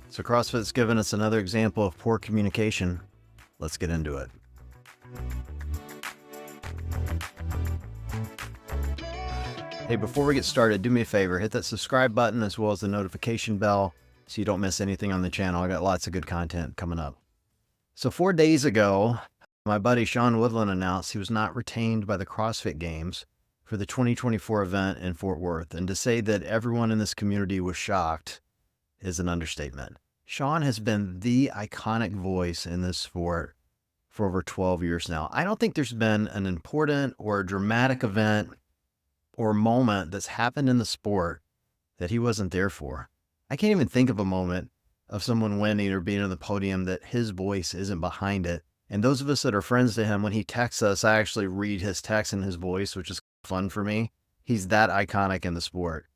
So CrossFit's given us another example of poor communication. Let's get into it. Hey, before we get started, do me a favor, hit that subscribe button as well as the notification bell so you don't miss anything on the channel. I got lots of good content coming up. So 4 days ago, my buddy Sean Woodland announced he was not retained by the CrossFit Games for the 2024 event in Fort Worth. And to say that everyone in this community was shocked is an understatement. Sean has been the iconic voice in this sport for over 12 years now. I don't think there's been an important or dramatic event or moment that's happened in the sport that he wasn't there for. I can't even think of a moment of someone winning or being on the podium that his voice isn't behind it. And those of us that are friends to him, when he texts us, I actually read his text in his voice, which is fun for me. He's that iconic in the sport.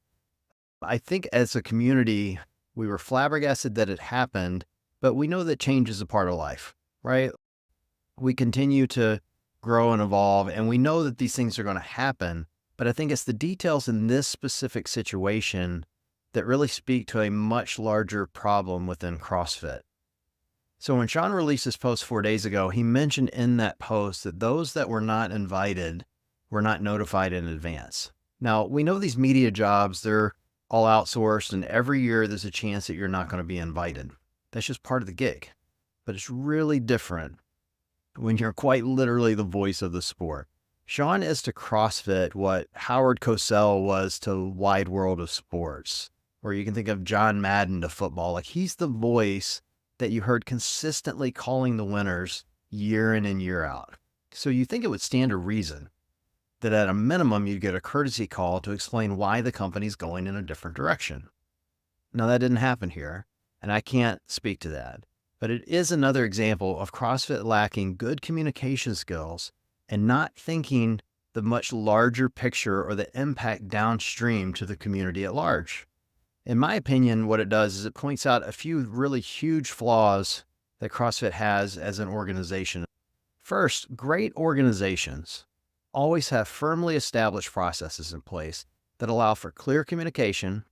I think as a community, we were flabbergasted that it happened, but we know that change is a part of life, right? We continue to grow and evolve, and we know that these things are going to happen. But I think it's the details in this specific situation that really speak to a much larger problem within CrossFit. So when Sean released his post 4 days ago, he mentioned in that post that those that were not invited were not notified in advance. Now, we know these media jobs, they're all outsourced, and every year there's a chance that you're not going to be invited. That's just part of the gig. But it's really different when you're quite literally the voice of the sport. Sean is to CrossFit what Howard Cosell was to wide world of sports, or you can think of John Madden to football. Like, he's the voice that you heard consistently calling the winners year in and year out. So you think it would stand to reason that at a minimum you'd get a courtesy call to explain why the company's going in a different direction. Now, that didn't happen here, and I can't speak to that, but it is another example of CrossFit lacking good communication skills and not thinking the much larger picture or the impact downstream to the community at large. In my opinion, what it does is it points out a few really huge flaws that CrossFit has as an organization. First, great organizations always have firmly established processes in place that allow for clear communication,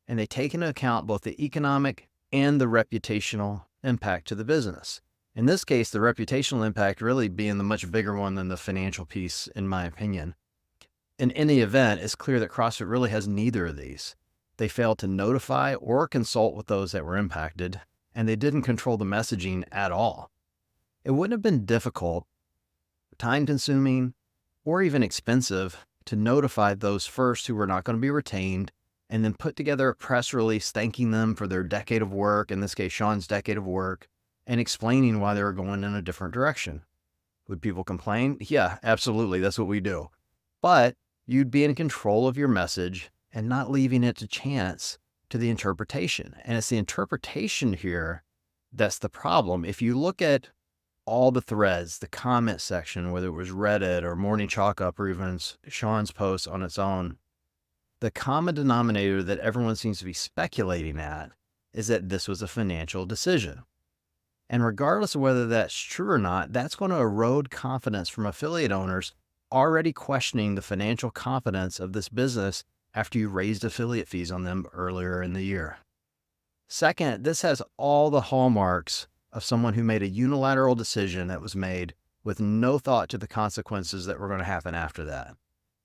and they take into account both the economic and the reputational impact to the business. In this case, the reputational impact really being the much bigger one than the financial piece, in my opinion. In any event, it's clear that CrossFit really has neither of these. They failed to notify or consult with those that were impacted, and they didn't control the messaging at all. It wouldn't have been difficult, time-consuming, or even expensive to notify those first who were not going to be retained, and then put together a press release thanking them for their decade of work, in this case, Sean's decade of work, and explaining why they were going in a different direction. Would people complain? Yeah, absolutely. That's what we do. But you'd be in control of your message and not leaving it to chance to the interpretation. And it's the interpretation here that's the problem. If you look at all the threads, the comment section, whether it was Reddit or Morning Chalk Up or even Sean's post on its own, the common denominator that everyone seems to be speculating at is that this was a financial decision. And regardless of whether that's true or not, that's going to erode confidence from affiliate owners already questioning the financial competence of this business after you raised affiliate fees on them earlier in the year. Second, this has all the hallmarks of someone who made a unilateral decision that was made with no thought to the consequences that were going to happen after that.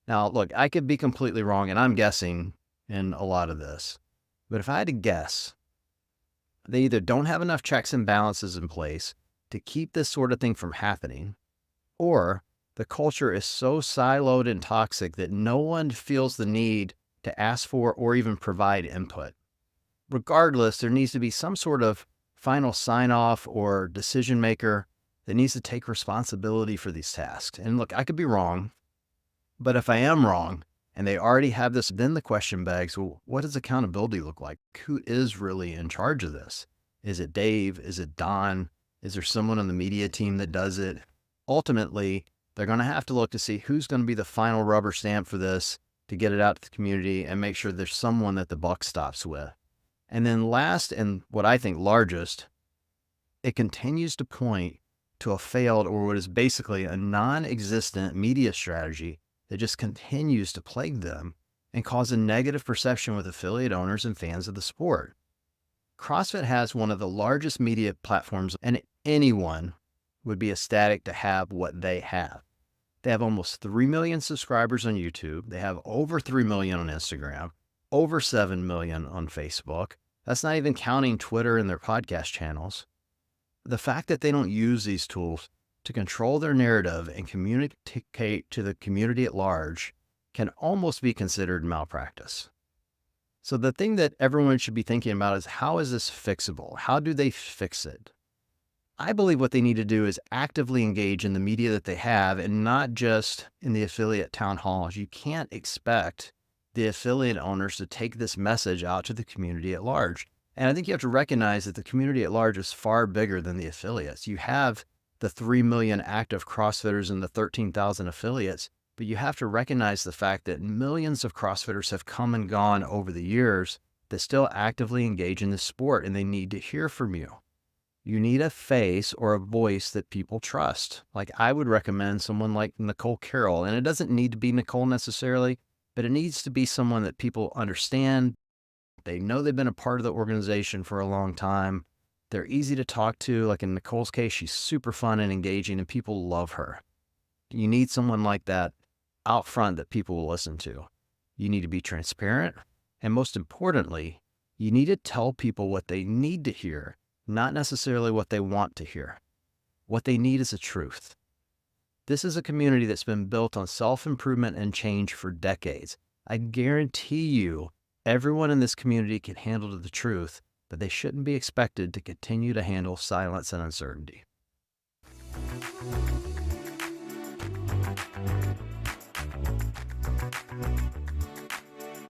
Now, look, I could be completely wrong, and I'm guessing in a lot of this. But if I had to guess, they either don't have enough checks and balances in place to keep this sort of thing from happening, or the culture is so siloed and toxic that no one feels the need to ask for or even provide input. Regardless, there needs to be some sort of final sign-off or decision maker that needs to take responsibility for these tasks. And look, I could be wrong, but if I am wrong and they already have this, then the question begs, well, what does accountability look like? Who is really in charge of this? Is it Dave? Is it Don? Is there someone on the media team that does it? Ultimately, they're going to have to look to see who's going to be the final rubber stamp for this to get it out to the community and make sure there's someone that the buck stops with. And then last, and what I think largest, it continues to point to a failed, or what is basically a non-existent media strategy that just continues to plague them and cause a negative perception with affiliate owners and fans of the sport. CrossFit has one of the largest media platforms, and anyone would be ecstatic to have what they have. They have almost 3 million subscribers on YouTube. They have over 3 million on Instagram, over 7 million on Facebook. That's not even counting Twitter and their podcast channels. The fact that they don't use these tools to control their narrative and communicate to the community at large can almost be considered malpractice. So the thing that everyone should be thinking about is, how is this fixable? How do they fix it? I believe what they need to do is actively engage in the media that they have, and not just in the affiliate town halls. You can't expect the affiliate owners to take this message out to the community at large. And I think you have to recognize that the community at large is far bigger than the affiliates. You have the 3 million active CrossFitters and the 13,000 affiliates, but you have to recognize the fact that millions of CrossFitters have come and gone over the years that still actively engage in this sport, and they need to hear from you. You need a face or a voice that people trust. Like, I would recommend someone like Nicole Carroll, and it doesn't need to be Nicole necessarily, but it needs to be someone that people understand. They know they've been a part of the organization for a long time. They're easy to talk to. Like in Nicole's case, she's super fun and engaging, and people love her. You need someone like that out front that people will listen to. You need to be transparent, and most importantly, you need to tell people what they need to hear, not necessarily what they want to hear. What they need is the truth. This is a community that's been built on self-improvement and change for decades. I guarantee you, everyone in this community can handle the truth, but they shouldn't be expected to continue to handle silence and uncertainty.